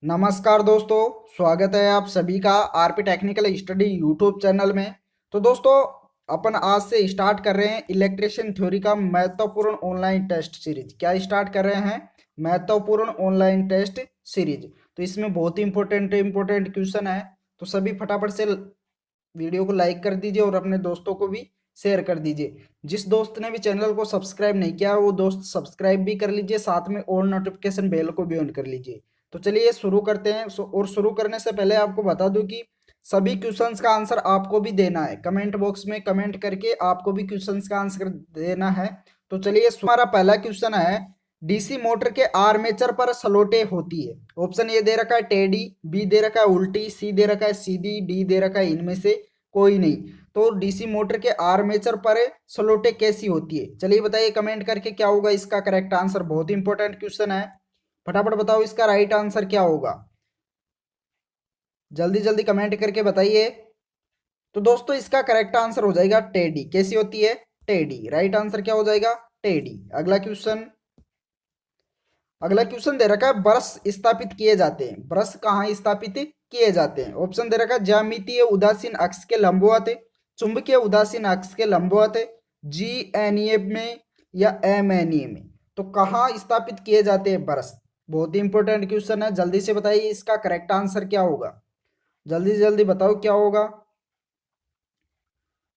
नमस्कार दोस्तों, स्वागत है आप सभी का RP technical study YouTube channel में। तो दोस्तों, अपन आज से स्टार्ट कर रहे हैं इलेक्ट्रिशियन थ्योरी का महत्वपूर्ण ऑनलाइन टेस्ट सीरीज। क्या स्टार्ट कर रहे हैं? महत्वपूर्ण ऑनलाइन टेस्ट सीरीज। तो इसमें बहुत ही इंपॉर्टेंट इंपॉर्टेंट क्वेश्चन है। तो सभी फटाफट से वीडियो को लाइक कर दीजिए और अपने दोस्तों को भी शेयर कर दीजिए। जिस दोस्त ने भी चैनल को सब्सक्राइब नहीं किया वो दोस्त सब्सक्राइब भी कर लीजिए, साथ में ऑल नोटिफिकेशन बेल को भी ऑन कर लीजिए। तो चलिए शुरू करते हैं। और शुरू करने से पहले आपको बता दूं कि सभी क्वेश्चंस का आंसर आपको भी देना है। कमेंट बॉक्स में कमेंट करके आपको भी क्वेश्चंस का आंसर देना है। तो चलिए, हमारा पहला क्वेश्चन है, डीसी मोटर के आर्मेचर पर स्लोटे होती है। ऑप्शन ए दे रखा है टेढ़ी, बी दे रखा है उल्टी, सी दे रखा है सीधी, डी दे रखा है इनमें से कोई नहीं। तो डीसी मोटर के आर्मेचर पर स्लोटे कैसी होती है? चलिए बताइए कमेंट करके क्या होगा इसका करेक्ट आंसर। बहुत ही इंपॉर्टेंट क्वेश्चन है, फटाफट बताओ इसका राइट आंसर क्या होगा। जल्दी जल्दी कमेंट करके बताइए। तो दोस्तों, इसका करेक्ट आंसर हो जाएगा टेढ़ी। कैसी होती है? टेढ़ी। राइट आंसर क्या हो जाएगा? टेढ़ी। अगला क्वेश्चन दे रखा है, ब्रश स्थापित किए जाते हैं। ब्रश कहाँ स्थापित किए जाते हैं? ऑप्शन दे रखा है ज्यामितीय उदासीन अक्ष के लंबवत, चुंबकीय उदासीन अक्ष के लंबवत, जी एन ई में या एम एन ई में। तो कहाँ स्थापित किए जाते हैं ब्रश? बहुत ही इंपॉर्टेंट क्वेश्चन है, जल्दी से बताइए इसका करेक्ट आंसर क्या होगा। जल्दी से जल्दी बताओ क्या होगा।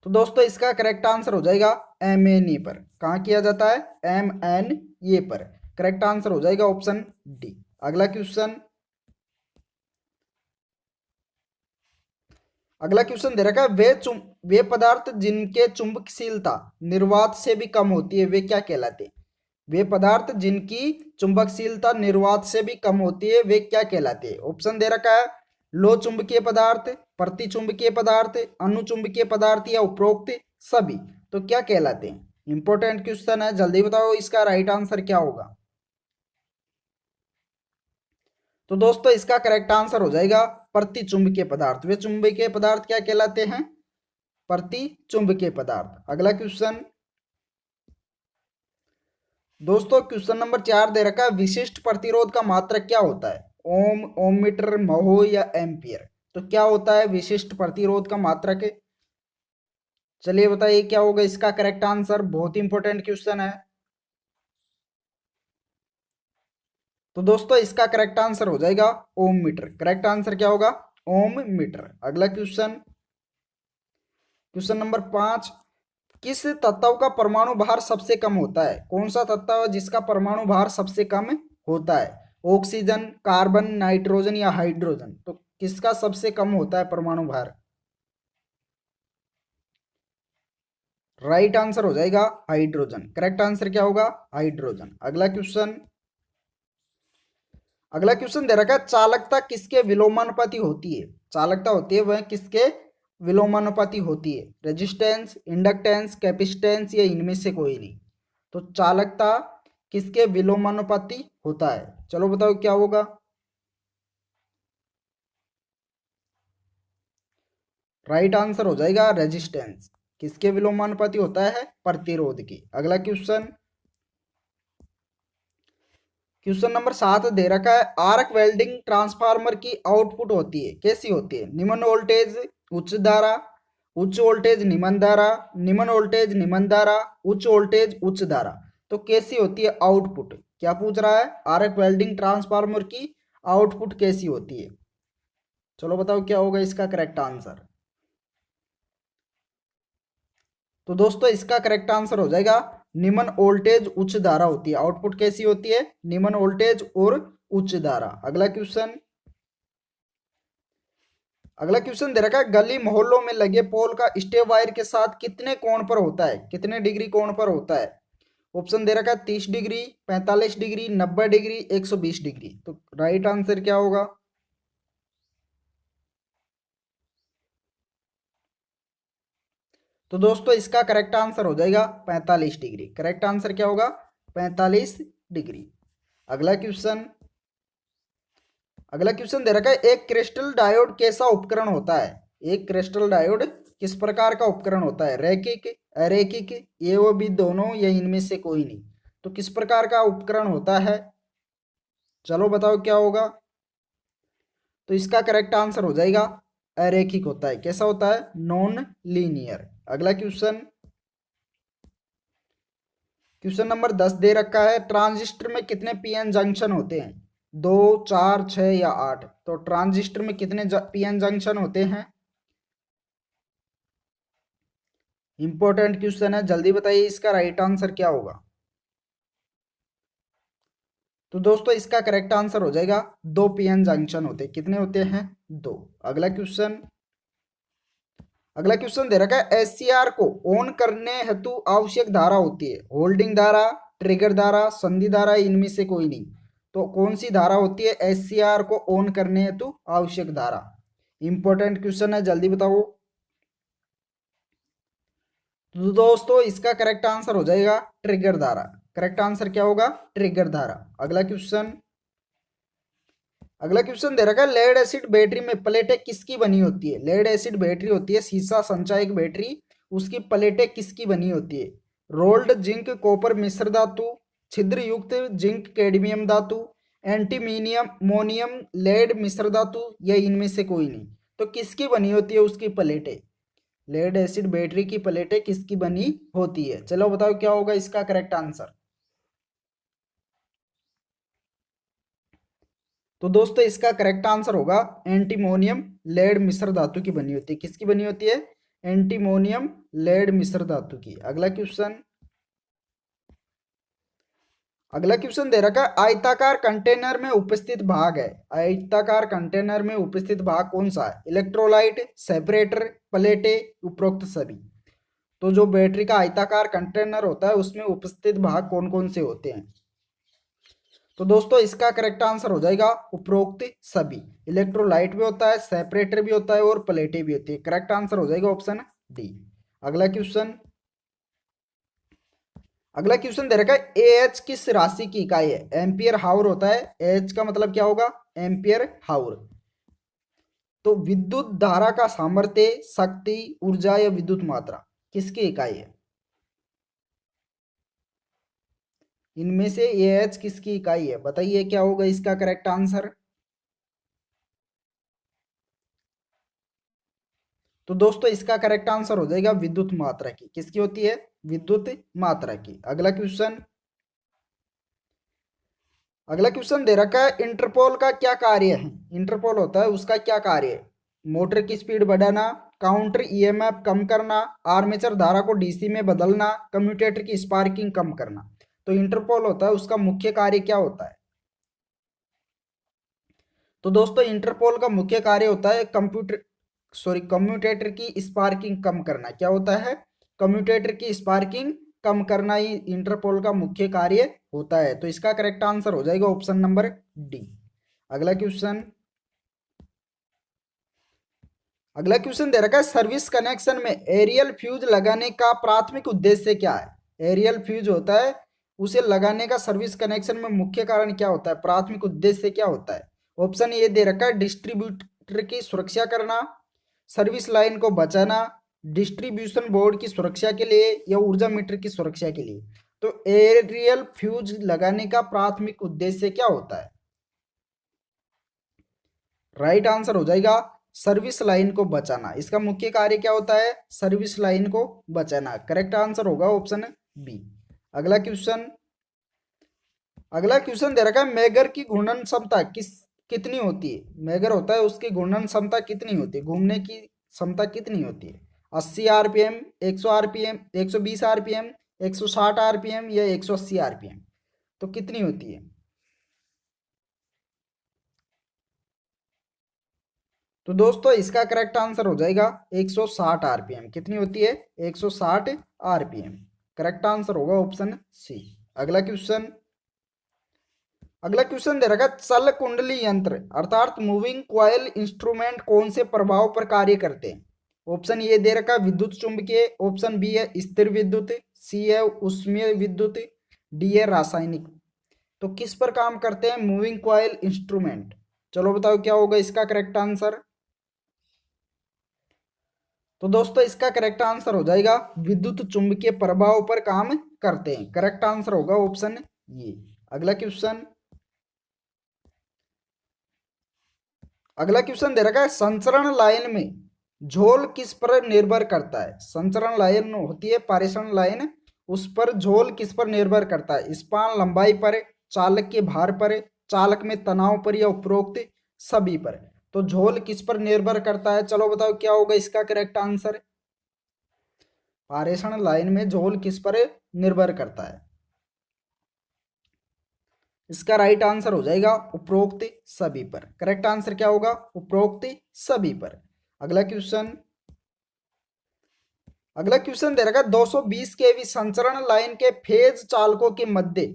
तो दोस्तों, इसका करेक्ट आंसर हो जाएगा एम एन ई पर। कहाँ किया जाता है? एम एन ए पर। करेक्ट आंसर हो जाएगा ऑप्शन डी। अगला क्वेश्चन अगला क्वेश्चन दे रखा है, वे पदार्थ जिनके चुंबकशीलता निर्वात से भी कम होती है वे क्या कहलाते हैं? वे पदार्थ जिनकी चुंबकशीलता निर्वात से भी कम होती है वे क्या कहलाते हैं? ऑप्शन दे रखा है लो चुंबकीय पदार्थ, प्रति चुंबकीय पदार्थ, अनुचुंबकीय पदार्थ या उपरोक्त सभी। तो क्या कहलाते हैं? इंपॉर्टेंट क्वेश्चन है, जल्दी बताओ इसका राइट आंसर क्या होगा। तो दोस्तों, इसका करेक्ट आंसर हो जाएगा प्रति चुंबकीय पदार्थ। वे चुंबकीय पदार्थ क्या कहलाते हैं? प्रति चुंबकीय पदार्थ। अगला क्वेश्चन दोस्तों, क्वेश्चन नंबर 4 दे रखा है, विशिष्ट प्रतिरोध का मात्रक क्या होता है? ओम, ओम मीटर, महो या एम्पियर। तो क्या होता है विशिष्ट प्रतिरोध का मात्रक? चलिए बताइए क्या होगा इसका करेक्ट आंसर। बहुत इंपॉर्टेंट क्वेश्चन है। तो दोस्तों, इसका करेक्ट आंसर हो जाएगा ओम मीटर। करेक्ट आंसर क्या होगा? ओम मीटर। अगला क्वेश्चन क्वेश्चन नंबर 5, किस तत्व का परमाणु भार सबसे कम होता है? कौन सा तत्व है जिसका परमाणु भार सबसे कम होता है? ऑक्सीजन, कार्बन, नाइट्रोजन या हाइड्रोजन। तो किसका सबसे कम होता है परमाणु भार? राइट आंसर हो जाएगा हाइड्रोजन। करेक्ट आंसर क्या होगा? हाइड्रोजन। अगला क्वेश्चन दे रखा है, चालकता किसके विलोमानुपाती होती है? चालकता होती है वह किसके विलोमानुपाती होती है? रेजिस्टेंस, इंडक्टेंस, कैपेसिटेंस या इनमें से कोई नहीं। तो चालकता किसके विलोमानुपाती होता है? चलो बताओ क्या होगा। राइट आंसर हो जाएगा रेजिस्टेंस। किसके विलोमानुपाती होता है? प्रतिरोध की। अगला क्वेश्चन नंबर 7 दे रखा है, आर्क वेल्डिंग ट्रांसफार्मर की आउटपुट होती है कैसी होती है? निम्न वोल्टेज उच्च धारा, उच्च वोल्टेज निम्न धारा, निम्न वोल्टेज निम्न धारा, उच्च वोल्टेज उच्च धारा। तो कैसी होती है आउटपुट? क्या पूछ रहा है? आर्क वेल्डिंग ट्रांसफार्मर की आउटपुट कैसी होती है? चलो बताओ क्या होगा इसका करेक्ट आंसर। तो दोस्तों, इसका करेक्ट आंसर हो जाएगा निम्न वोल्टेज उच्च धारा होती है। आउटपुट कैसी होती है? निम्न वोल्टेज और उच्च धारा। अगला क्वेश्चन दे रखा है, गली मोहल्लों में लगे पोल का स्टे वायर के साथ कितने कोण पर होता है? कितने डिग्री कोण पर होता है? ऑप्शन दे रखा है 30 डिग्री, 45 डिग्री, 90 डिग्री, 120 डिग्री। तो राइट आंसर क्या होगा? तो दोस्तों, इसका करेक्ट आंसर हो जाएगा 45 डिग्री। करेक्ट आंसर क्या होगा? 45 डिग्री। अगला क्वेश्चन अगला क्वेश्चन दे रखा है, एक क्रिस्टल डायोड कैसा उपकरण होता है? एक क्रिस्टल डायोड किस प्रकार का उपकरण होता है? रैखिक, अरैखिक, ये वो भी दोनों या इनमें से कोई नहीं। तो किस प्रकार का उपकरण होता है? चलो बताओ क्या होगा। तो इसका करेक्ट आंसर हो जाएगा अरेखिक होता है। कैसा होता है? Non linear. अगला क्वेश्चन, क्वेश्चन नंबर 10 दे रखा है, ट्रांजिस्टर में कितने पीएन जंक्शन होते हैं? 2, 4, 6 या 8? तो ट्रांजिस्टर में कितने पीएन जंक्शन होते हैं? इंपॉर्टेंट क्वेश्चन है, जल्दी बताइए इसका राइट आंसर क्या होगा। तो दोस्तों इसका करेक्ट आंसर हो जाएगा 2 पीएन जंक्शन होते हैं। कितने होते हैं? 2। अगला क्वेश्चन, अगला क्वेश्चन दे रखा है, एससीआर को ऑन करने हेतु आवश्यक धारा होती है? होल्डिंग धारा, ट्रिगर धारा, संधि धारा, इनमें से कोई नहीं। तो कौन सी धारा होती है एससीआर को ऑन करने हेतु आवश्यक धारा? इंपॉर्टेंट क्वेश्चन है, जल्दी बताओ। तो दोस्तों इसका करेक्ट आंसर हो जाएगा ट्रिगर धारा। करेक्ट आंसर क्या होगा? ट्रिगर धारा। अगला क्वेश्चन, अगला क्वेश्चन दे रखा है, लेड एसिड बैटरी में प्लेटें किसकी बनी होती है? लेड एसिड बैटरी होती है सीसा संचायक बैटरी, उसकी प्लेटें किसकी बनी होती है? रोल्ड जिंक कॉपर मिश्र धातु, छिद्र युक्त जिंक कैडमियम धातु, एंटीमीनियम मोनियम लेड मिश्र धातु, या इनमें से कोई नहीं। तो किसकी बनी होती है उसकी प्लेटें? लेड एसिड बैटरी की प्लेटें किसकी बनी होती है? चलो बताओ क्या होगा इसका करेक्ट आंसर। तो दोस्तों इसका करेक्ट आंसर होगा एंटीमोनियम लेड मिश्र धातु की बनी होती है। किसकी बनी होती है? एंटीमोनियम लेड मिश्र धातु की। अगला क्वेश्चन, अगला क्वेश्चन दे रखा है, आयताकार कंटेनर में उपस्थित भाग है। आयताकार कंटेनर में उपस्थित भाग कौन सा है? इलेक्ट्रोलाइट, सेपरेटर, प्लेटे, उपरोक्त सभी। तो जो बैटरी का आयताकार कंटेनर होता है उसमें उपस्थित भाग कौन कौन से होते हैं? तो दोस्तों इसका करेक्ट आंसर हो जाएगा उपरोक्त सभी। इलेक्ट्रोलाइट भी होता है, सेपरेटर भी होता है और प्लेटें भी होती है। करेक्ट आंसर हो जाएगा ऑप्शन डी। अगला क्वेश्चन, अगला क्वेश्चन दे रखा है, एएच किस राशि की इकाई है? एम्पियर हावर होता है। एच का मतलब क्या होगा? एम्पियर हावर। तो विद्युत धारा का सामर्थ्य, शक्ति, ऊर्जा या विद्युत मात्रा किसकी इकाई है? इनमें से एएच किसकी इकाई है? बताइए क्या होगा इसका करेक्ट आंसर। तो दोस्तों इसका करेक्ट आंसर हो जाएगा विद्युत मात्रा की। किसकी होती है? विद्युत मात्रा की। अगला क्वेश्चन, अगला क्वेश्चन दे रखा है, इंटरपोल का क्या कार्य है? इंटरपोल होता है उसका क्या कार्य है? मोटर की स्पीड बढ़ाना, काउंटर ईएमएफ कम करना, आर्मेचर धारा को डीसी में बदलना, कम्यूटेटर की स्पार्किंग कम करना। तो इंटरपोल होता है उसका मुख्य कार्य क्या होता है? तो दोस्तों इंटरपोल का मुख्य कार्य होता है कम्यूटेटर की स्पार्किंग कम करना। क्या होता है? कम्यूटेटर की स्पार्किंग कम करना ही इंटरपोल का मुख्य कार्य होता है। तो इसका करेक्ट आंसर हो जाएगा ऑप्शन नंबर डी। अगला क्वेश्चन, अगला क्वेश्चन दे रखा है, सर्विस कनेक्शन में एरियल फ्यूज लगाने का प्राथमिक उद्देश्य क्या है? एरियल फ्यूज होता है उसे लगाने का सर्विस कनेक्शन में मुख्य कारण क्या होता है? प्राथमिक उद्देश्य क्या होता है? ऑप्शन ए दे रखा है, डिस्ट्रीब्यूटर की सुरक्षा करना, सर्विस लाइन को बचाना, डिस्ट्रीब्यूशन बोर्ड की सुरक्षा के लिए, या ऊर्जा मीटर की सुरक्षा के लिए। तो एरियल फ्यूज लगाने का प्राथमिक उद्देश्य क्या होता है? राइट आंसर हो जाएगा सर्विस लाइन को बचाना। इसका मुख्य कार्य क्या होता है? सर्विस लाइन को बचाना। करेक्ट आंसर होगा ऑप्शन बी। अगला क्वेश्चन, अगला क्वेश्चन दे रखा है, मेगर की घूर्णन क्षमता कितनी होती है? मेगर होता है उसकी घूर्णन क्षमता कितनी होती है? घूमने की क्षमता कितनी होती है? 80 आरपीएम, 100 आरपीएम, 120 आरपीएम, 160 आरपीएम या 180 आरपीएम? तो कितनी होती है? तो दोस्तों इसका करेक्ट आंसर हो जाएगा 160 आरपीएम। कितनी होती है? 160 आरपीएम। करेक्ट आंसर होगा ऑप्शन सी। अगला क्वेश्चन, अगला क्वेश्चन दे रखा है, चल कुंडली यंत्र अर्थात मूविंग कॉइल इंस्ट्रूमेंट कौन से प्रभाव पर कार्य करते हैं? ऑप्शन ए दे रखा है विद्युत चुंबकीय, ऑप्शन बी है स्थिर विद्युत, सी है उष्मीय विद्युत, डी है रासायनिक। तो किस पर काम करते हैं मूविंग कॉइल इंस्ट्रूमेंट? चलो बताओ क्या होगा इसका करेक्ट आंसर। तो दोस्तों इसका करेक्ट आंसर हो जाएगा विद्युत चुंबकीय प्रभाव पर काम करते हैं। करेक्ट आंसर होगा ऑप्शन ये। अगला क्वेश्चन, अगला क्वेश्चन दे रखा है संचरण लाइन में झोल किस पर निर्भर करता है। संचरण लाइन होती है पारेषण लाइन, उस पर झोल किस पर निर्भर करता है। स्पान लंबाई पर, चालक के भार पर, चालक में तनाव पर, या उपरोक्त सभी पर। तो झोल किस पर निर्भर करता है, चलो बताओ क्या होगा इसका करेक्ट आंसर। पारेषण लाइन में झोल किस पर निर्भर करता है, इसका राइट आंसर हो जाएगा उपरोक्त सभी पर। करेक्ट आंसर क्या होगा, उपरोक्त सभी पर। अगला क्वेश्चन, अगला क्वेश्चन दे रखा है 220 केवी संचरण लाइन के फेज चालकों के मध्य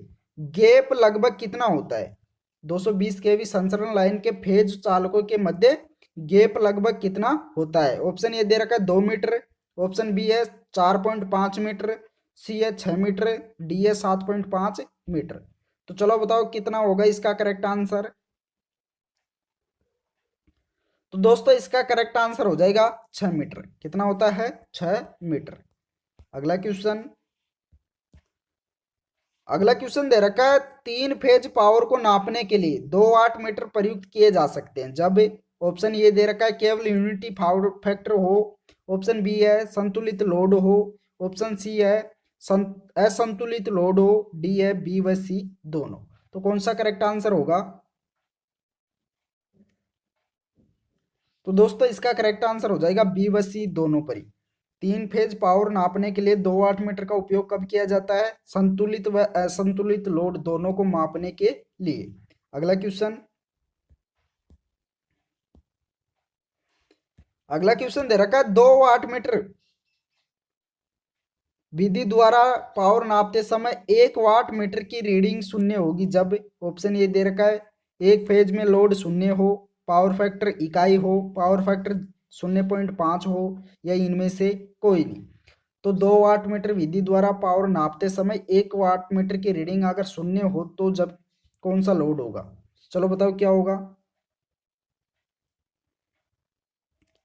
गैप लगभग कितना होता है। 220 केवी संचरण लाइन के फेज चालकों के मध्य गैप लगभग कितना होता है। ऑप्शन ए दे रखा है 2 मीटर, ऑप्शन बी है 4.5 मीटर, सी है 6 मीटर, डी है 7.5 मीटर। तो चलो बताओ कितना होगा इसका करेक्ट आंसर। तो दोस्तों इसका करेक्ट आंसर हो जाएगा 6 मीटर। कितना होता है, 6 मीटर। अगला क्वेश्चन, अगला क्वेश्चन दे रखा है 3 फेज पावर को नापने के लिए 2 वाट मीटर प्रयुक्त किए जा सकते हैं जब। ऑप्शन ए दे रखा है केवल यूनिटी पावर फैक्टर हो, ऑप्शन बी है संतुलित लोड हो, ऑप्शन सी है असंतुलित लोड हो, डी है बी व सी दोनों। तो कौन सा करेक्ट आंसर होगा। तो दोस्तों इसका करेक्ट आंसर हो जाएगा बी व सी दोनों पर ही। 3 फेज पावर नापने के लिए 2 वाट मीटर का उपयोग कब किया जाता है, संतुलित व असंतुलित लोड दोनों को मापने के लिए। अगला क्वेश्चन, अगला क्वेश्चन दे रखा है 2 वाट मीटर विधि द्वारा पावर नापते समय 1 वाट मीटर की रीडिंग शून्य होगी जब। ऑप्शन ए दे रखा है एक फेज में लोड शून्य हो, पावर फैक्टर इकाई हो, पावर फैक्टर 0.5 हो, या इनमें से कोई नहीं। तो 2 वाट मीटर विधि द्वारा पावर नापते समय 1 वाट मीटर की रीडिंग अगर शून्य हो तो जब कौन सा लोड होगा, चलो बताओ क्या होगा।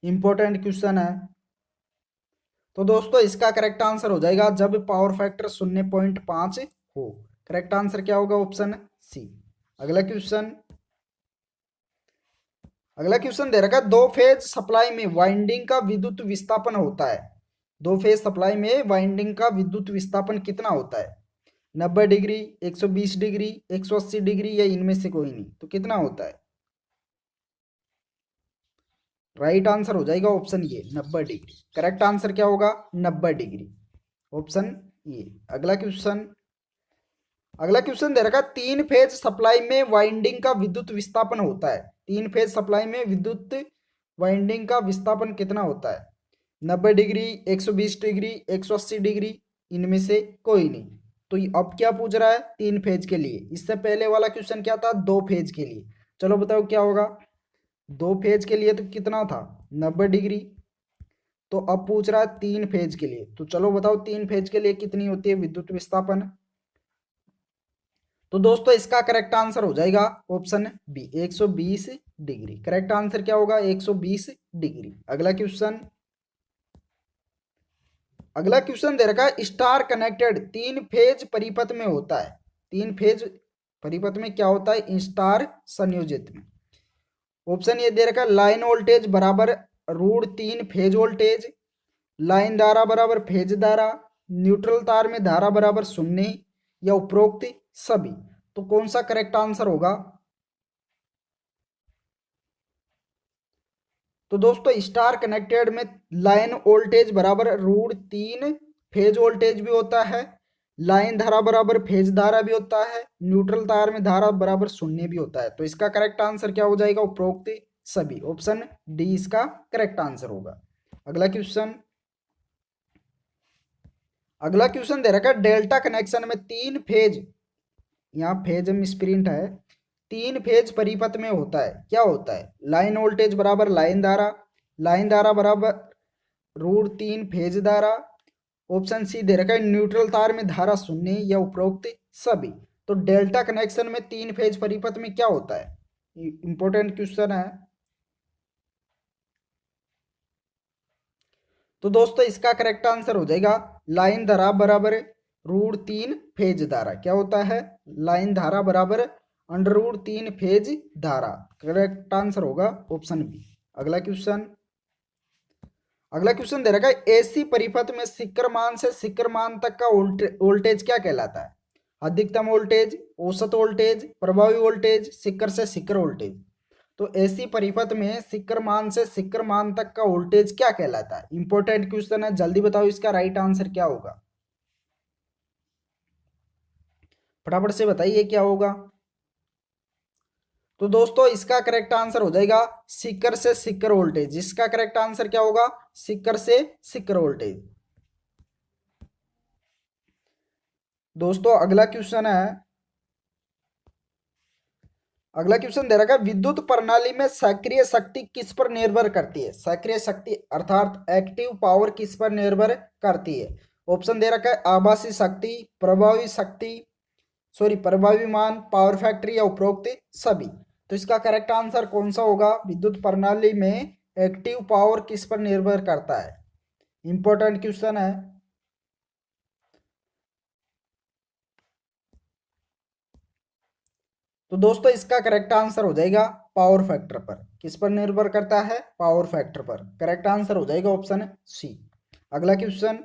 इंपॉर्टेंट क्वेश्चन है। तो दोस्तों इसका करेक्ट आंसर हो जाएगा जब पावर फैक्टर 0.5 हो। करेक्ट आंसर क्या होगा, ऑप्शन सी। अगला क्वेश्चन, अगला क्वेश्चन दे रखा है 2 फेज सप्लाई में वाइंडिंग का विद्युत विस्थापन होता है। 2 फेज सप्लाई में वाइंडिंग का विद्युत विस्थापन कितना होता है, 90 डिग्री, 120 डिग्री, 180 डिग्री, या इनमें से कोई नहीं। तो कितना होता है, राइट आंसर हो जाएगा option A 90 degree. Correct answer क्या होगा, 90 डिग्री, ऑप्शन ए। अगला क्वेश्चन, अगला क्वेश्चन दे रखा है 3 फेज सप्लाई में वाइंडिंग का विद्युत विस्थापन होता है। 3 फेज सप्लाई में विद्युत वाइंडिंग का विस्थापन कितना होता है, 90 डिग्री, 120 डिग्री, 180 डिग्री, इनमें से कोई नहीं। तो अब क्या पूछ रहा है, 3 फेज के लिए। इससे पहले वाला क्वेश्चन क्या था, 2 फेज के लिए। चलो बताओ क्या होगा। 2 फेज के लिए तो कितना था, 90 डिग्री। तो अब पूछ रहा है 3 फेज के लिए। तो चलो बताओ 3 फेज के लिए कितनी होती है विद्युत विस्थापन। तो दोस्तों इसका करेक्ट आंसर हो जाएगा option B 120 degree. Correct answer क्या होगा, 120 डिग्री। अगला क्वेश्चन, अगला क्वेश्चन दे रखा है स्टार कनेक्टेड 3 फेज परिपथ में होता है। 3 फेज परिपथ में क्या होता है, स्टार संयोजित में। ऑप्शन ये दे रखा है लाइन वोल्टेज बराबर √3 फेज वोल्टेज, लाइन धारा बराबर फेज धारा, न्यूट्रल तार में धारा बराबर 0, या उपरोक्त सभी। तो कौन सा करेक्ट आंसर होगा। तो दोस्तों स्टार कनेक्टेड में लाइन वोल्टेज बराबर √3 फेज वोल्टेज भी होता है, लाइन धारा बराबर फेज धारा भी होता है, न्यूट्रल तार में धारा बराबर 0 भी होता है। तो इसका करेक्ट आंसर क्या हो जाएगा, उपरोक्त सभी, ऑप्शन डी इसका करेक्ट आंसर होगा। अगला क्वेश्चन, अगला क्वेश्चन दे रखा है डेल्टा कनेक्शन में 3 फेज, यहाँ फेज मिसप्रिंट है, 3 फेज परिपथ में होता है, क्या होता है, लाइन वोल्टेज बराबर लाइन धारा बराबर √3 फेज धारा, ऑप्शन सी दे रखा है न्यूट्रल तार में धारा 0, या उपरोक्त सभी। तो डेल्टा कनेक्शन में 3 फेज परिपथ में क्या होता है, इंपॉर्टेंट क्वेश्चन है। तो दोस्तों इसका करेक्ट आंसर हो जाएगा लाइन धारा बराबर √3 फेज धारा। क्या होता है, लाइन धारा बराबर अंडर रूट 3 फेज धारा। करेक्ट आंसर होगा ऑप्शन बी। अगला क्वेश्चन, अगला क्वेश्चन दे रखा है एसी परिपथ में शिखर मान से शिखर मान तक का वोल्टेज क्या कहलाता है? अधिकतम वोल्टेज, औसत वोल्टेज, प्रभावी वोल्टेज, शिखर से शिखर वोल्टेज। तो एसी परिपथ में शिखर मान से शिखर मान तक का वोल्टेज क्या कहलाता है? इंपॉर्टेंट क्वेश्चन है, जल्दी बताओ इसका राइट आंसर क्या होगा, फटाफट से बताइए क्या होगा। तो दोस्तों इसका करेक्ट आंसर हो जाएगा शिखर से शिखर वोल्टेज। इसका करेक्ट आंसर क्या होगा? शिखर से शिखर वोल्टेज। दोस्तों अगला क्वेश्चन है, अगला क्वेश्चन दे रखा है विद्युत प्रणाली में सक्रिय शक्ति किस पर निर्भर करती है? सक्रिय शक्ति अर्थात एक्टिव पावर किस पर निर्भर करती है? ऑप्शन दे रखा है आभासी शक्ति, प्रभावी शक्ति, सॉरी प्रभावी मान, पावर फैक्ट्री या उपरोक्त सभी। तो इसका करेक्ट आंसर कौन सा होगा? विद्युत प्रणाली में एक्टिव पावर किस पर निर्भर करता है? इंपॉर्टेंट क्वेश्चन है। तो दोस्तों इसका करेक्ट आंसर हो जाएगा पावर फैक्टर पर। किस पर निर्भर करता है? पावर फैक्टर पर। करेक्ट आंसर हो जाएगा ऑप्शन सी। अगला क्वेश्चन,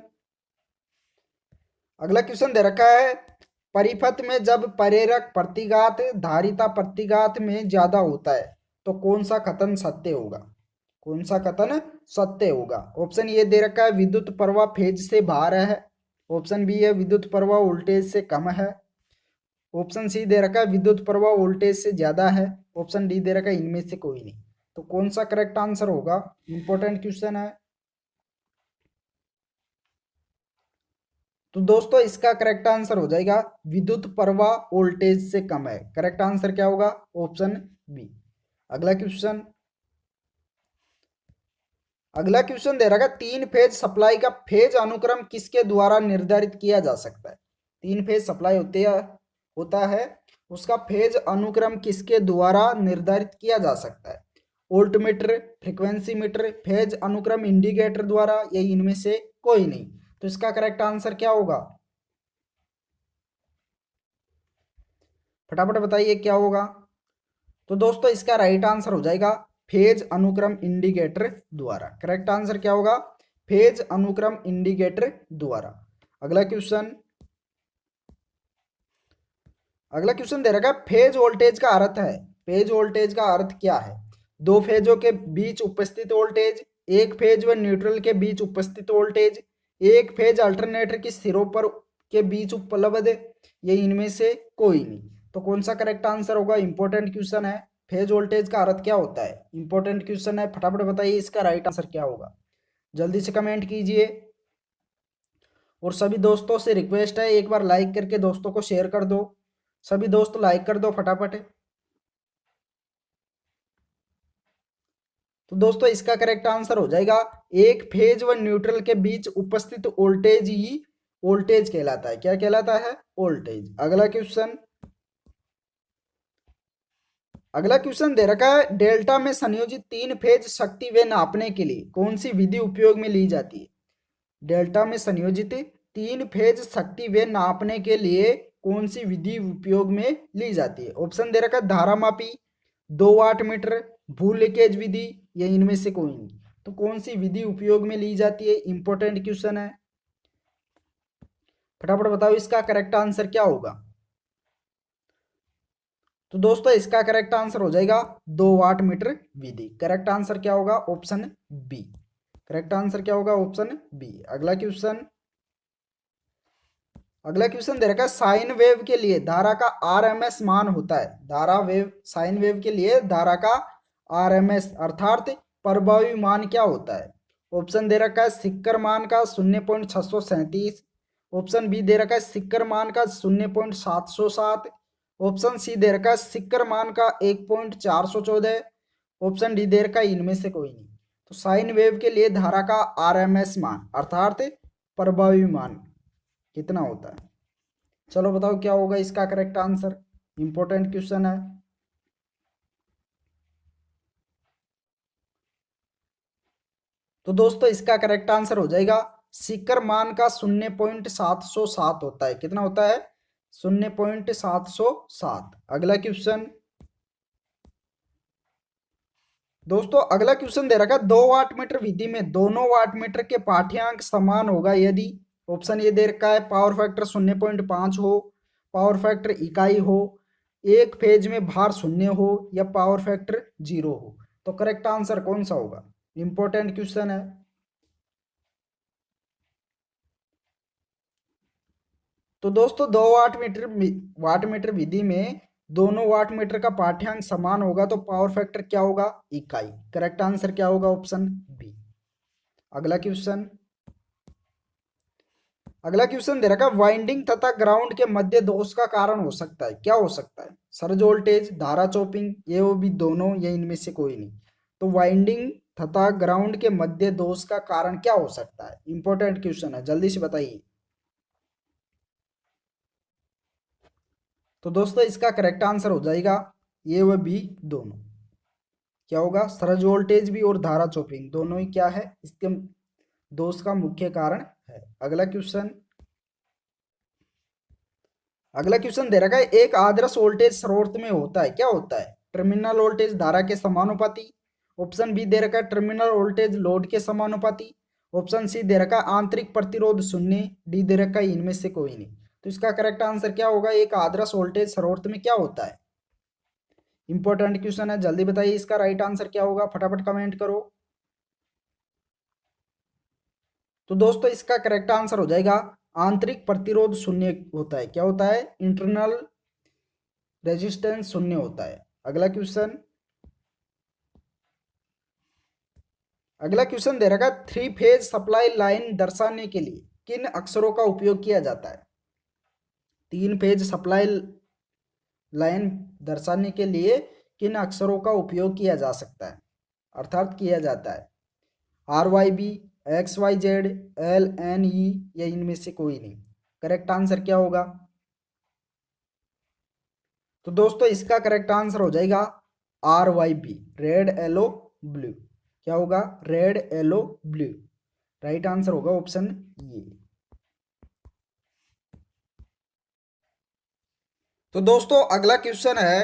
अगला क्वेश्चन दे रखा है परिपथ में जब प्रेरक प्रतिघात धारिता प्रतिघात में ज्यादा होता है तो कौन सा कथन सत्य होगा? कौन सा कथन सत्य होगा? ऑप्शन ए दे रखा है विद्युत प्रवाह फेज से बाहर है। ऑप्शन बी है विद्युत प्रवाह वोल्टेज से कम है। ऑप्शन सी दे रखा है विद्युत प्रवाह वोल्टेज से ज्यादा है। ऑप्शन डी दे रखा है इनमें से कोई नहीं। तो कौन सा करेक्ट आंसर होगा? इंपॉर्टेंट क्वेश्चन है। तो दोस्तों इसका करेक्ट आंसर हो जाएगा विद्युत प्रवाह वोल्टेज से कम है। करेक्ट आंसर क्या होगा? Option B. अगला क्वेश्चन, अगला क्वेश्चन दे रखा है 3 फेज सप्लाई का फेज अनुक्रम किसके द्वारा निर्धारित किया जा सकता है? 3 फेज सप्लाई होता है, उसका फेज अनुक्रम किसके द्वारा निर्धारित किया जा सकता है? वोल्टमीटर, फ्रीक्वेंसी मीटर, फेज अनुक्रम इंडिकेटर द्वारा, या इनमें से कोई नहीं। तो इसका करेक्ट आंसर क्या होगा? फटाफट बताइए क्या होगा। तो दोस्तों इसका राइट आंसर हो जाएगा फेज अनुक्रम इंडिकेटर द्वारा। करेक्ट आंसर क्या होगा? फेज अनुक्रम इंडिकेटर द्वारा। अगला क्वेश्चन, अगला क्वेश्चन दे रखा है फेज वोल्टेज का अर्थ है। फेज वोल्टेज का अर्थ क्या है? दो फेजों के बीच उपस्थित वोल्टेज, एक फेज व न्यूट्रल के बीच उपस्थित वोल्टेज, एक फेज अल्टरनेटर की सिरों पर के बीच उपलब्ध, ये इनमें से कोई नहीं। तो कौन सा करेक्ट आंसर होगा? इंपॉर्टेंट क्वेश्चन है। फेज वोल्टेज का अर्थ क्या होता है? इंपॉर्टेंट क्वेश्चन है, फटाफट बताइए इसका राइट आंसर क्या होगा। जल्दी से कमेंट कीजिए। और सभी दोस्तों से रिक्वेस्ट है एक बार लाइक करके दोस्तों को शेयर कर दो। सभी दोस्त लाइक कर दो फटाफट। तो दोस्तों इसका करेक्ट आंसर हो जाएगा एक फेज व न्यूट्रल के बीच उपस्थित वोल्टेज ही वोल्टेज कहलाता है। क्या कहलाता है? वोल्टेज। अगला क्वेश्चन, अगला क्वेश्चन दे रखा है डेल्टा में संयोजित 3 फेज शक्ति वे नापने के लिए कौन सी विधि उपयोग में ली जाती है? डेल्टा में संयोजित 3 फेज शक्ति वे नापने के लिए कौन सी विधि उपयोग में ली जाती है? ऑप्शन दे रखा है धारा मापी, 2 वाट मीटर, भू लीकेज विधि, या इनमें से कोई नहीं। तो कौन सी विधि उपयोग में ली जाती है? इंपॉर्टेंट क्वेश्चन है, फटाफट बताओ इसका करेक्ट आंसर क्या होगा। तो दोस्तों इसका करेक्ट आंसर हो जाएगा 2 वाट मीटर विधि। करेक्ट आंसर क्या होगा? Option B. करेक्ट आंसर क्या होगा? Option B. अगला क्वेश्चन, अगला क्वेश्चन दे रखा है साइन वेव के लिए धारा का आरएमएस मान होता है। धारा वेव, साइन वेव के लिए धारा का आरएमएस अर्थात प्रभावी मान क्या होता है? ऑप्शन दे रखा है शिखर मान का 0.637। ऑप्शन बी दे रखा है शिखर मान का 0.707। ऑप्शन सी दे रखा है शिखर मान का 1.414। ऑप्शन डी दे रखा है इनमें से कोई नहीं। तो साइन वेव के लिए धारा का आरएमएस मान अर्थात प्रभावी मान कितना होता है? चलो बताओ क्या होगा इसका करेक्ट आंसर। इंपॉर्टेंट क्वेश्चन है। तो दोस्तों इसका करेक्ट आंसर हो जाएगा शिखर मान का 0.707 होता है। कितना होता है? 0.707। अगला क्वेश्चन दोस्तों, अगला क्वेश्चन दे रखा है 2 वाट मीटर विधि में दोनों वाट मीटर के पाठ्यांक समान होगा यदि ऑप्शन ये दे रखा है पावर फैक्टर 0.5 हो, पावर फैक्टर इकाई हो, एक फेज में भार 0 हो या पावर फैक्टर 0 हो। तो करेक्ट आंसर कौन सा होगा? इंपॉर्टेंट क्वेश्चन है। तो दोस्तों 2 वाट मीटर विधि में दोनों वाट मीटर का पाठ्यांक समान होगा तो पावर फैक्टर क्या होगा? इकाई। करेक्ट आंसर क्या होगा? Option B. अगला क्वेश्चन दे रखा है वाइंडिंग तथा ग्राउंड के मध्य दोष का कारण हो सकता है, क्या हो सकता है? सर्ज वोल्टेज, धारा चोपिंग, ये वो भी दोनों या इनमें से कोई नहीं। तो वाइंडिंग तथा ग्राउंड के मध्य दोष का कारण क्या हो सकता है? इंपॉर्टेंट क्वेश्चन है, जल्दी से बताइए। तो दोस्तों इसका करेक्ट आंसर हो जाएगा ये व बी दोनों। क्या होगा? सर्ज वोल्टेज भी और धारा चोपिंग दोनों ही क्या है? इसके दोष का मुख्य कारण है। अगला क्वेश्चन दे रखा है एक आदर्श वोल्टेज स्रोत में होता है, क्या होता है? टर्मिनल वोल्टेज धारा के समानुपाती। ऑप्शन बी दे रखा है टर्मिनल वोल्टेज लोड के समानुपाती। ऑप्शन सी दे रखा है आंतरिक प्रतिरोध 0। डी दे रखा है इनमें से कोई नहीं। तो इसका करेक्ट आंसर क्या होगा? एक आदर्श वोल्टेज स्रोत में क्या होता है? इंपॉर्टेंट क्वेश्चन है, जल्दी बताइए इसका राइट आंसर क्या होगा, फटाफट कमेंट करो। तो दोस्तों इसका करेक्ट आंसर हो जाएगा आंतरिक प्रतिरोध 0 होता है। क्या होता है? इंटरनल रेजिस्टेंस 0 होता है। अगला क्वेश्चन दे रखा है 3 फेज सप्लाई लाइन दर्शाने के लिए किन अक्षरों का उपयोग किया जाता है? 3 फेज सप्लाई लाइन दर्शाने के लिए किन अक्षरों का उपयोग किया जा सकता है अर्थात किया जाता है? RYB, XYZ, LNE या इनमें से कोई नहीं। करेक्ट आंसर क्या होगा? तो दोस्तों इसका करेक्ट आंसर हो जाएगा RYB, रेड येलो ब्लू। क्या होगा? Red yellow blue. Right answer होगा ऑप्शन ये। तो दोस्तों अगला क्वेश्चन है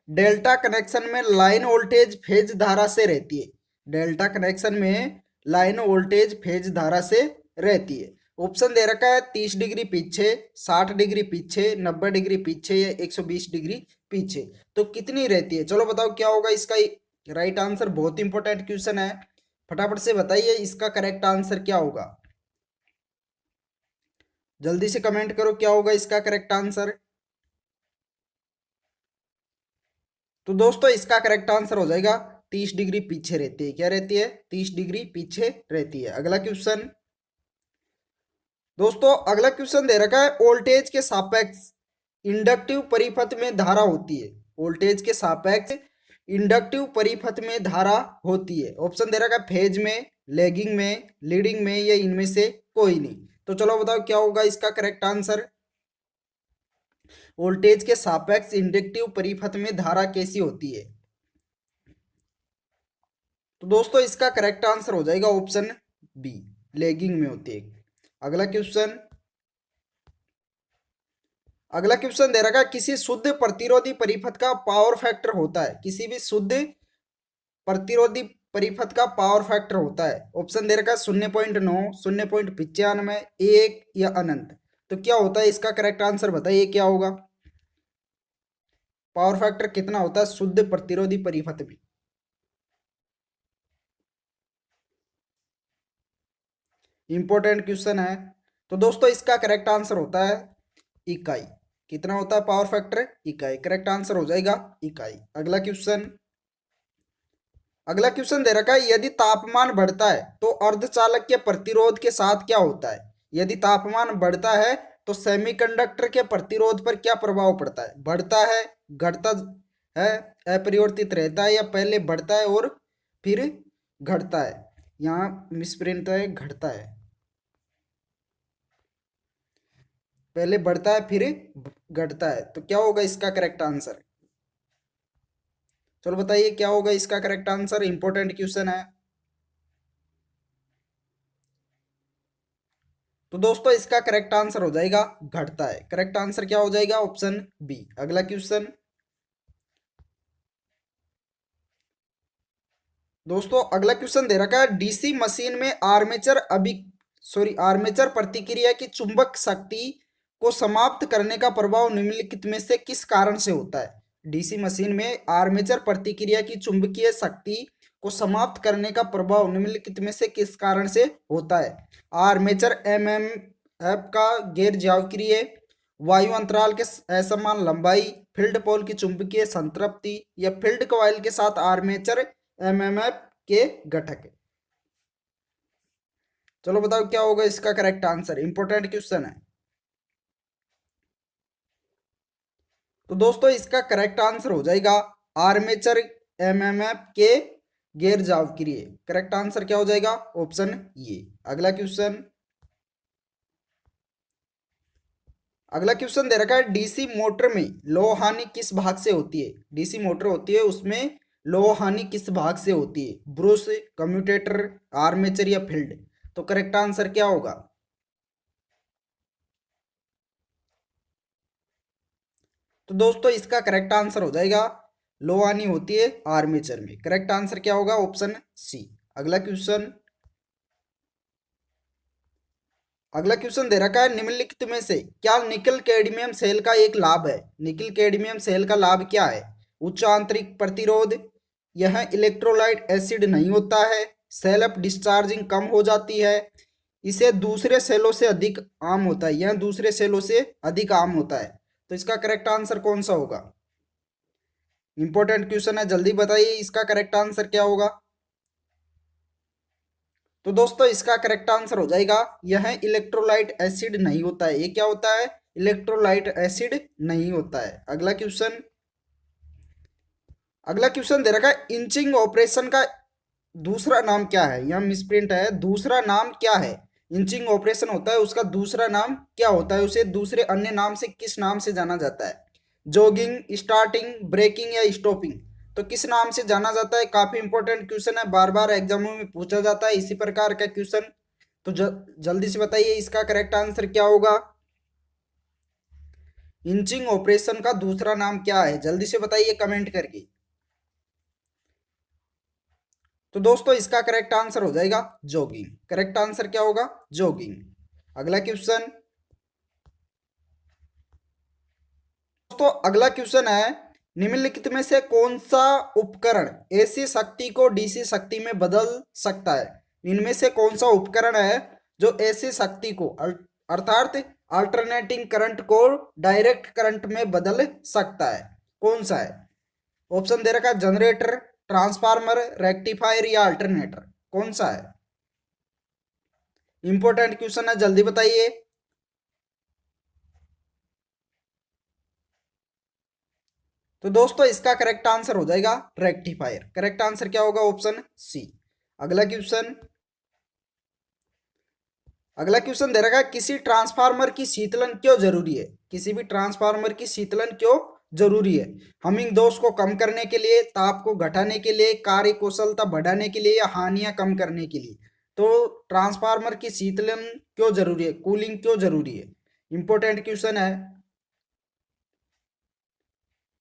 डेल्टा कनेक्शन में लाइन वोल्टेज फेज धारा से रहती है। डेल्टा कनेक्शन में लाइन वोल्टेज फेज धारा से रहती है। ऑप्शन दे रखा है 30 डिग्री पीछे, 60 डिग्री पीछे, 90 डिग्री पीछे या 120 डिग्री पीछे। तो कितनी रहती है? चलो बताओ क्या होगा इसका राइट आंसर। बहुत इंपॉर्टेंट क्वेश्चन है, फटाफट से बताइए इसका करेक्ट आंसर क्या होगा। जल्दी से कमेंट करो क्या होगा इसका करेक्ट आंसर। तो दोस्तों इसका करेक्ट आंसर हो जाएगा 30 डिग्री पीछे रहती है। क्या रहती है? 30 डिग्री पीछे रहती है। अगला क्वेश्चन दोस्तों, अगला क्वेश्चन दे रखा है वोल्टेज के सापेक्ष इंडक्टिव परिपथ में धारा होती है। वोल्टेज के सापेक्ष इंडक्टिव परिपथ में धारा होती है। ऑप्शन दे रखा है फेज में, लैगिंग में, लीडिंग में या इनमें से कोई नहीं। तो चलो बताओ क्या होगा इसका करेक्ट आंसर। वोल्टेज के सापेक्ष इंडक्टिव परिपथ में धारा कैसी होती है? तो दोस्तों इसका करेक्ट आंसर हो जाएगा ऑप्शन बी, लैगिंग में होती है। अगला क्वेश्चन अगला क्वेश्चन दे रखा है किसी शुद्ध प्रतिरोधी परिपथ का पावर फैक्टर होता है। किसी भी शुद्ध प्रतिरोधी परिपथ का पावर फैक्टर होता है। ऑप्शन दे रखा है 0.9, 0.95, 1 या अनंत। तो क्या होता है इसका करेक्ट आंसर बताइए क्या होगा? पावर फैक्टर कितना होता है शुद्ध प्रतिरोधी परिपथ में? इंपॉर्टेंट क्वेश्चन है। तो दोस्तों इसका करेक्ट आंसर होता है इकाई। कितना होता है पावर फैक्टर? इकाई। करेक्ट आंसर हो जाएगा इकाई। अगला क्वेश्चन दे रखा है यदि तापमान बढ़ता है तो अर्धचालक के प्रतिरोध के साथ क्या होता है? यदि तापमान बढ़ता है तो सेमीकंडक्टर के प्रतिरोध पर क्या प्रभाव पड़ता है? बढ़ता है, घटता है, अपरिवर्तित रहता है या पहले बढ़ता है और फिर घटता है? यहाँ मिसप्रिंट है, घटता है। पहले बढ़ता है फिर घटता है। तो क्या होगा इसका करेक्ट आंसर? चलो बताइए क्या होगा इसका करेक्ट आंसर। इंपॉर्टेंट क्वेश्चन है। तो दोस्तों इसका करेक्ट आंसर हो जाएगा घटता है। करेक्ट आंसर क्या हो जाएगा? Option B. अगला क्वेश्चन दोस्तों, अगला क्वेश्चन दे रखा है डीसी मशीन में आर्मेचर प्रतिक्रिया की चुंबक शक्ति को समाप्त करने का प्रभाव निम्नलिखित में से किस कारण से होता है? डीसी मशीन में आर्मेचर प्रतिक्रिया की चुंबकीय शक्ति को समाप्त करने का प्रभाव निम्नलिखित में से किस कारण से होता है? आर्मेचर एमएमएफ का गैर ज्यामितीय, वायु अंतराल के असमान लंबाई, फील्ड पोल की चुंबकीय संतृप्ति या फील्ड कॉइल के साथ आर्मेचर एमएमएफ के घटक। चलो बताओ क्या होगा इसका करेक्ट आंसर। इंपॉर्टेंट क्वेश्चन है। तो दोस्तों इसका करेक्ट आंसर हो जाएगा आर्मेचर एमएमएफ के गैर ज्यामितीय। करेक्ट आंसर क्या हो जाएगा? ऑप्शन ये। अगला क्वेश्चन दे रखा है डीसी मोटर में लोह हानि किस भाग से होती है? डीसी मोटर होती है उसमें लोह हानि किस भाग से होती है? ब्रश, कम्यूटेटर, आर्मेचर या फील्ड? तो करेक्ट आंसर क्या होगा? तो दोस्तों इसका करेक्ट आंसर हो जाएगा लोह हानि होती है आर्मेचर में। करेक्ट आंसर क्या होगा? Option C. अगला क्वेश्चन दे रखा है निम्नलिखित में से क्या निकल कैडमियम सेल का एक लाभ है? निकल कैडमियम सेल का लाभ क्या है? उच्च आंतरिक प्रतिरोध, यह इलेक्ट्रोलाइट एसिड नहीं होता है, सेल्फ डिस्चार्जिंग कम हो जाती है, इसे दूसरे सेलों से अधिक आम होता है, यह दूसरे सेलों से अधिक आम होता है। तो इसका करेक्ट आंसर कौन सा होगा? इंपॉर्टेंट क्वेश्चन है, जल्दी बताइए इसका करेक्ट आंसर क्या होगा। तो दोस्तों इसका करेक्ट आंसर हो जाएगा यह इलेक्ट्रोलाइट एसिड नहीं होता है। ये क्या होता है? इलेक्ट्रोलाइट एसिड नहीं होता है। अगला क्वेश्चन दे रखा है इंचिंग ऑपरेशन का दूसरा नाम क्या है? यह मिसप्रिंट है। दूसरा नाम क्या है? इंचिंग ऑपरेशन होता है उसका दूसरा नाम क्या होता है? उसे दूसरे अन्य नाम से किस नाम से जाना जाता है? जॉगिंग, स्टार्टिंग, ब्रेकिंग या स्टॉपिंग? तो किस नाम से जाना जाता है? काफी इंपॉर्टेंट क्वेश्चन है, बार बार एग्जामों में पूछा जाता है इसी प्रकार का क्वेश्चन। तो जल्दी से बताइए इसका करेक्ट आंसर क्या होगा। इंचिंग ऑपरेशन का दूसरा नाम क्या है? जल्दी से बताइए कमेंट करके। तो दोस्तों इसका करेक्ट आंसर हो जाएगा जॉगिंग। करेक्ट आंसर क्या होगा? जॉगिंग। अगला क्वेश्चन दोस्तों, अगला क्वेश्चन है निम्नलिखित में से कौन सा उपकरण एसी शक्ति को डीसी शक्ति में बदल सकता है? इनमें से कौन सा उपकरण है जो एसी शक्ति को अर्थात अल्टरनेटिंग करंट को डायरेक्ट करंट में बदल सकता है? कौन सा है? ऑप्शन दे रखा है जनरेटर, ट्रांसफार्मर, रेक्टिफायर या अल्टरनेटर? कौन सा है? इंपॉर्टेंट क्वेश्चन है, जल्दी बताइए। तो दोस्तों इसका करेक्ट आंसर हो जाएगा रेक्टिफायर। करेक्ट आंसर क्या होगा? Option C. अगला क्वेश्चन अगला क्वेश्चन दे रखा है किसी ट्रांसफार्मर की शीतलन क्यों जरूरी है? किसी भी ट्रांसफार्मर की शीतलन क्यों जरूरी है? हमिंग दोष को कम करने के लिए, ताप को घटाने के लिए, कार्य कुशलता बढ़ाने के लिए या हानियां कम करने के लिए? तो ट्रांसफार्मर की शीतलन क्यों जरूरी है, कूलिंग क्यों जरूरी है? इंपॉर्टेंट क्वेश्चन है।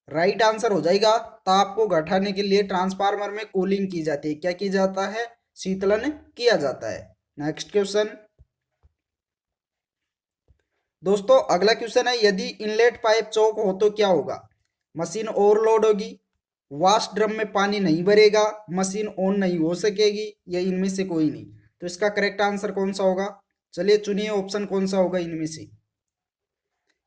राइट आंसर हो जाएगा ताप को घटाने के लिए ट्रांसफार्मर में कूलिंग की जाती है। क्या की जाता है? शीतलन किया जाता है। नेक्स्ट क्वेश्चन दोस्तों, अगला क्वेश्चन है यदि इनलेट पाइप चौक हो तो क्या होगा? मशीन ओवरलोड होगी, वाश ड्रम में पानी नहीं भरेगा, मशीन ऑन नहीं हो सकेगी या इनमें से कोई नहीं? तो इसका करेक्ट आंसर कौन सा होगा? चलिए चुनिए ऑप्शन कौन सा होगा इनमें से।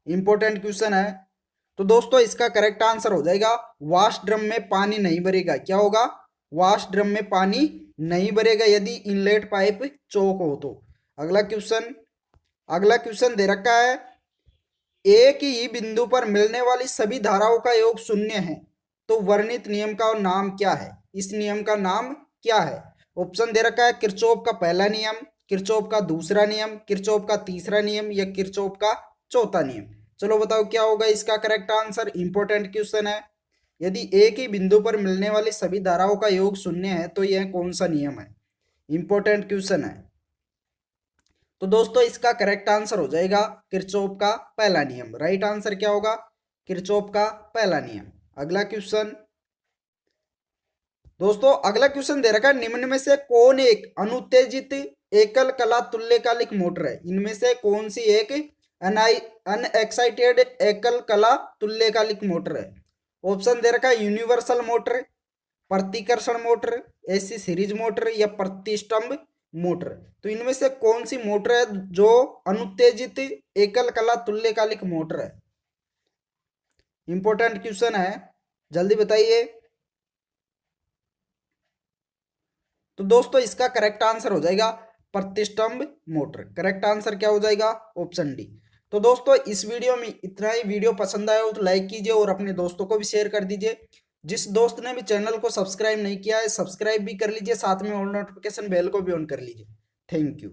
इंपॉर्टेंट क्वेश्चन है। तो दोस्तों इसका करेक्ट आंसर हो जाएगा वाश ड्रम में पानी नहीं भरेगा। क्या होगा? वाश ड्रम में पानी नहीं भरेगा यदि इनलेट पाइप चौक हो तो। अगला क्वेश्चन दे रखा है एक ही बिंदु पर मिलने वाली सभी धाराओं का योग शून्य है तो वर्णित नियम का नाम क्या है? इस नियम का नाम क्या है? ऑप्शन दे रखा है किरचॉफ का पहला नियम, किरचॉफ का दूसरा नियम, किरचॉफ का तीसरा नियम या किरचॉफ का चौथा नियम? चलो बताओ क्या होगा इसका करेक्ट आंसर। इंपॉर्टेंट क्वेश्चन है। यदि एक ही बिंदु पर मिलने वाली सभी धाराओं का योग शून्य है तो यह कौन सा नियम है? इंपॉर्टेंट क्वेश्चन है। तो दोस्तों इसका करेक्ट आंसर हो जाएगा किरचॉफ का पहला नियम। राइट आंसर क्या होगा? किरचॉफ का पहला नियम। अगला क्वेश्चन दोस्तों, अगला क्वेश्चन दे रखा है, निम्न में से कौन एक अनुत्तेजित एकल कला तुल्यकालिक मोटर है? इनमें से कौन सी एक अनएक्साइटेड एकल कला तुल्यकालिक मोटर है? ऑप्शन दे रखा है यूनिवर्सल मोटर, प्रतिकर्षण मोटर, एसी सीरीज मोटर या प्रतिष्ठंभ मोटर। तो इनमें से कौन सी मोटर है जो अनुत्तेजित एकल कला तुल्यकालिक मोटर है? इंपॉर्टेंट क्वेश्चन है, जल्दी बताइए। तो दोस्तों इसका करेक्ट आंसर हो जाएगा प्रतिष्ठंभ मोटर। करेक्ट आंसर क्या हो जाएगा? Option D. तो दोस्तों इस वीडियो में इतना ही। वीडियो पसंद आया हो तो लाइक कीजिए और अपने दोस्तों को भी शेयर कर दीजिए। जिस दोस्त ने भी चैनल को सब्सक्राइब नहीं किया है, सब्सक्राइब भी कर लीजिए, साथ में ऑल नोटिफिकेशन बेल को भी ऑन कर लीजिए। Thank you.